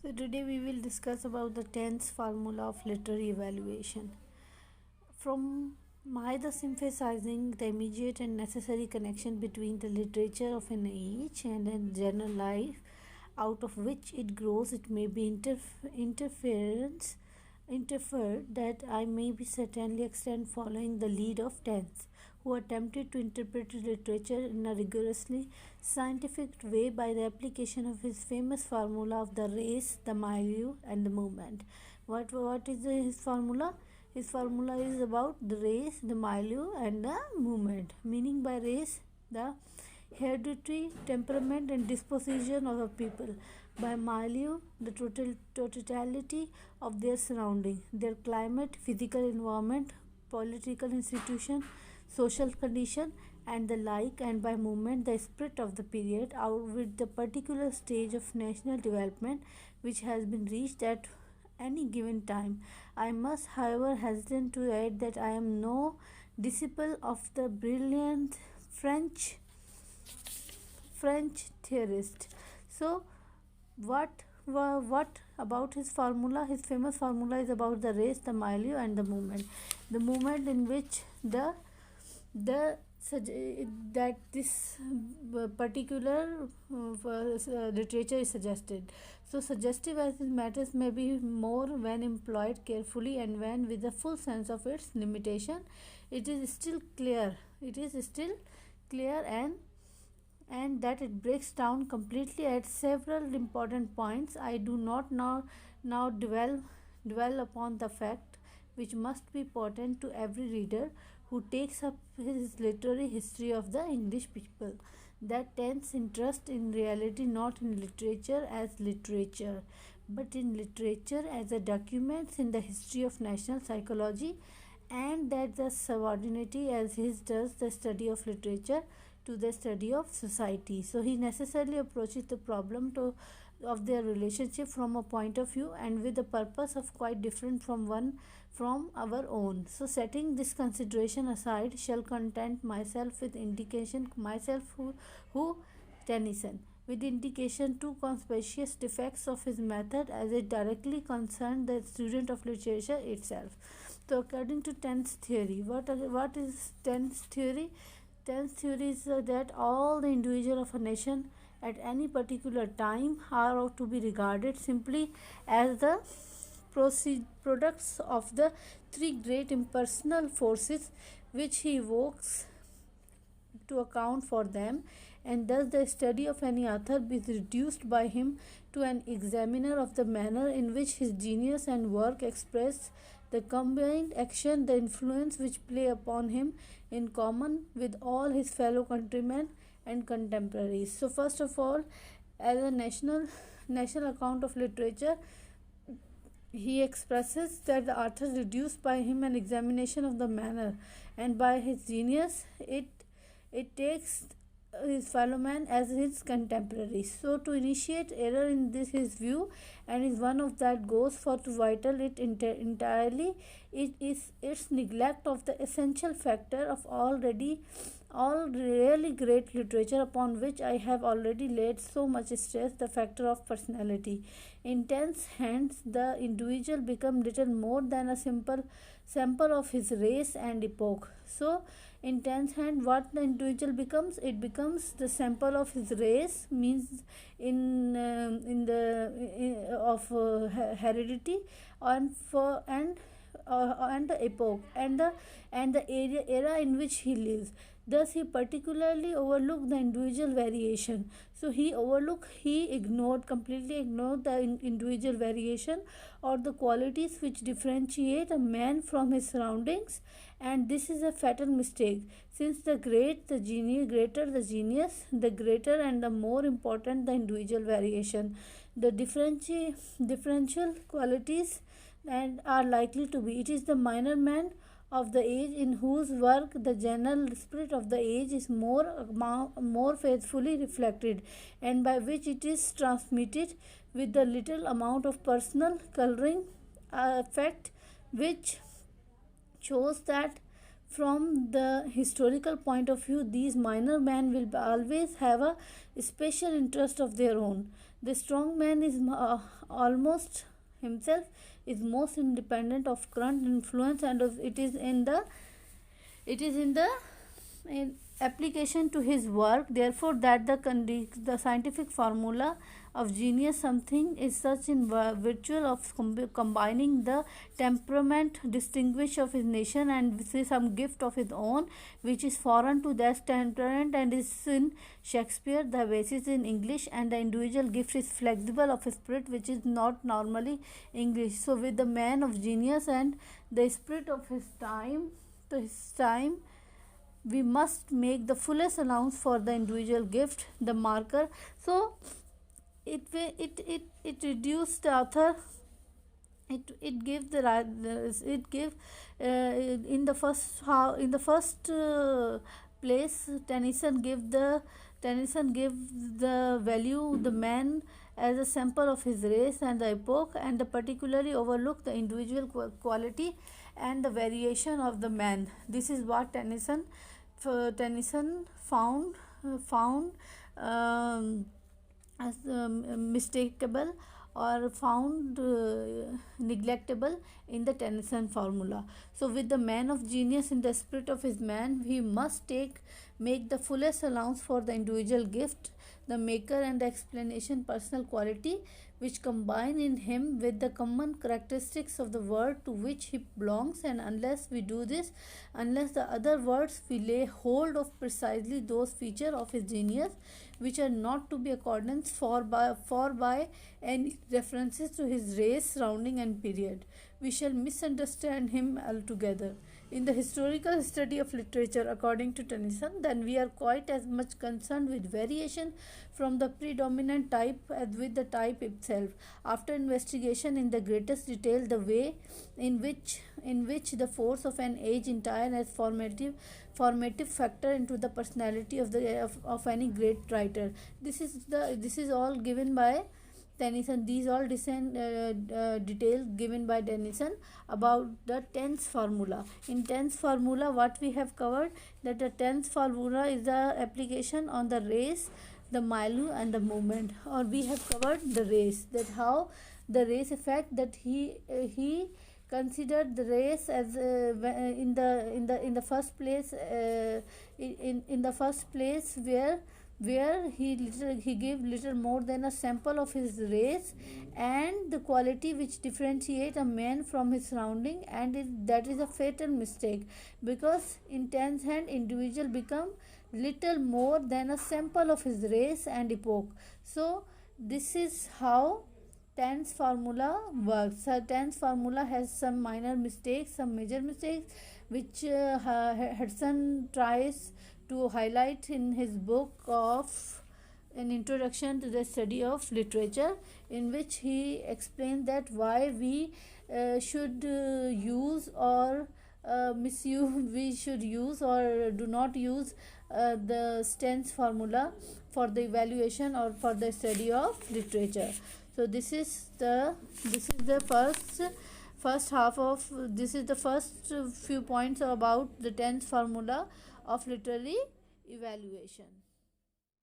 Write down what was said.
So today we will discuss about the tense formula of literary evaluation. From my thus emphasizing the immediate and necessary connection between the literature of an age and a general life out of which it grows, it may be interfered that I may be certainly extend following the lead of tense, who attempted to interpret literature in a rigorously scientific way by the application of his famous formula of the race, the milieu, and the movement. What is his formula? His formula is about the race, the milieu, and the movement. Meaning by race, the hereditary temperament and disposition of a people. By milieu, the totality of their surrounding, their climate, physical environment, political institution, social condition, and the like, and by movement, the spirit of the period, out with the particular stage of national development which has been reached at any given time. I must, however, hesitate to add that I am no disciple of the brilliant French theorist. So, what about his formula? His famous formula is about the race, the milieu, and the movement. The movement in which the that this particular literature is suggested. So suggestive as it matters may be more when employed carefully, and when with a full sense of its limitation, it is still clear. It is still clear and that it breaks down completely at several important points. I do not now dwell upon the fact which must be potent to every reader who takes up his literary history of the English people, that tense interest in reality not in literature as literature, but in literature as a document in the history of national psychology, and that the subordinity as his does the study of literature to the study of society. So he necessarily approaches the problem of their relationship from a point of view and with a purpose of quite different from our own. So setting this consideration aside, shall content myself with indication myself who Tennyson, with indication two conspicuous defects of his method as it directly concerned the student of literature itself. So according to tense theory, what is tense theory? Tense theory is that all the individual of a nation at any particular time are to be regarded simply as the products of the three great impersonal forces which he evokes to account for them, and thus the study of any author is reduced by him to an examiner of the manner in which his genius and work express the combined action, the influence which play upon him in common with all his fellow countrymen and contemporaries. So first of all, as a national account of literature, he expresses that the author reduced by him an examination of the manner, and by his genius it takes his fellow man as his contemporary. So to initiate error in this his view, and is one of that goes for to vital it entirely, it is its neglect of the essential factor of all really great literature upon which I have already laid so much stress, the factor of personality. In tense hands, the individual become little more than a simple sample of his race and epoch. So in tense hand, what the individual becomes, it becomes the sample of his race, means heredity, and the epoch and the era in which he lives. Thus he particularly overlooked the individual variation. So he completely ignored the individual variation or the qualities which differentiate a man from his surroundings, and this is a fatal mistake, since greater the genius, the greater and the more important the individual variation, the differential qualities and are likely to be. It is the minor man of the age in whose work the general spirit of the age is more faithfully reflected, and by which it is transmitted with the little amount of personal coloring effect, which shows that from the historical point of view, these minor men will always have a special interest of their own. The strong man is almost himself is most independent of current influence, and it is in the in application to his work, therefore, that the scientific formula of genius something is such in virtue of combining the temperament distinguished of his nation and with some gift of his own which is foreign to that temperament and is in Shakespeare, the basis in English, and the individual gift is flexible of spirit which is not normally English. So with the man of genius and the spirit of his time, we must make the fullest allowance for the individual gift, the marker. So it reduce the author, it gives it give in the first place Tennyson give the value the man as a sample of his race and the epoch, and the particularly overlook the individual quality and the variation of the man. This is what Tennyson found as mistakable or found neglectable in the Tennyson formula. So with the man of genius in the spirit of his man, we must make the fullest allowance for the individual gift, the maker and the explanation personal quality which combine in him with the common characteristics of the word to which he belongs, and unless we do this, unless the other words we lay hold of precisely those features of his genius which are not to be accordant for by any references to his race, surrounding and period, we shall misunderstand him altogether. In the historical study of literature, according to Tennyson, then we are quite as much concerned with variation from the predominant type as with the type itself. After investigation in the greatest detail, the way in which the force of an age entire as formative factor into the personality of any great writer. This is all given by Tennyson. These all details given by Tennyson about the tense formula. In tense formula, what we have covered, that the tense formula is the application on the race, the milieu and the movement. Or we have covered the race, that how the race effect, that he considered the race as in the first place in the first place where he gave little more than a sample of his race and the quality which differentiate a man from his surrounding, and that is a fatal mistake, because in tenth hand individual become little more than a sample of his race and epoch. So this is how tense formula works. So tense formula has some minor mistakes, some major mistakes, which Hudson tries to highlight in his book of An Introduction to the Study of Literature, in which he explains that why we should use or misuse, we should use or do not use the tense formula for the evaluation or for the study of literature. So this is the first half of this is the first few points about the tense formula of literary evaluation.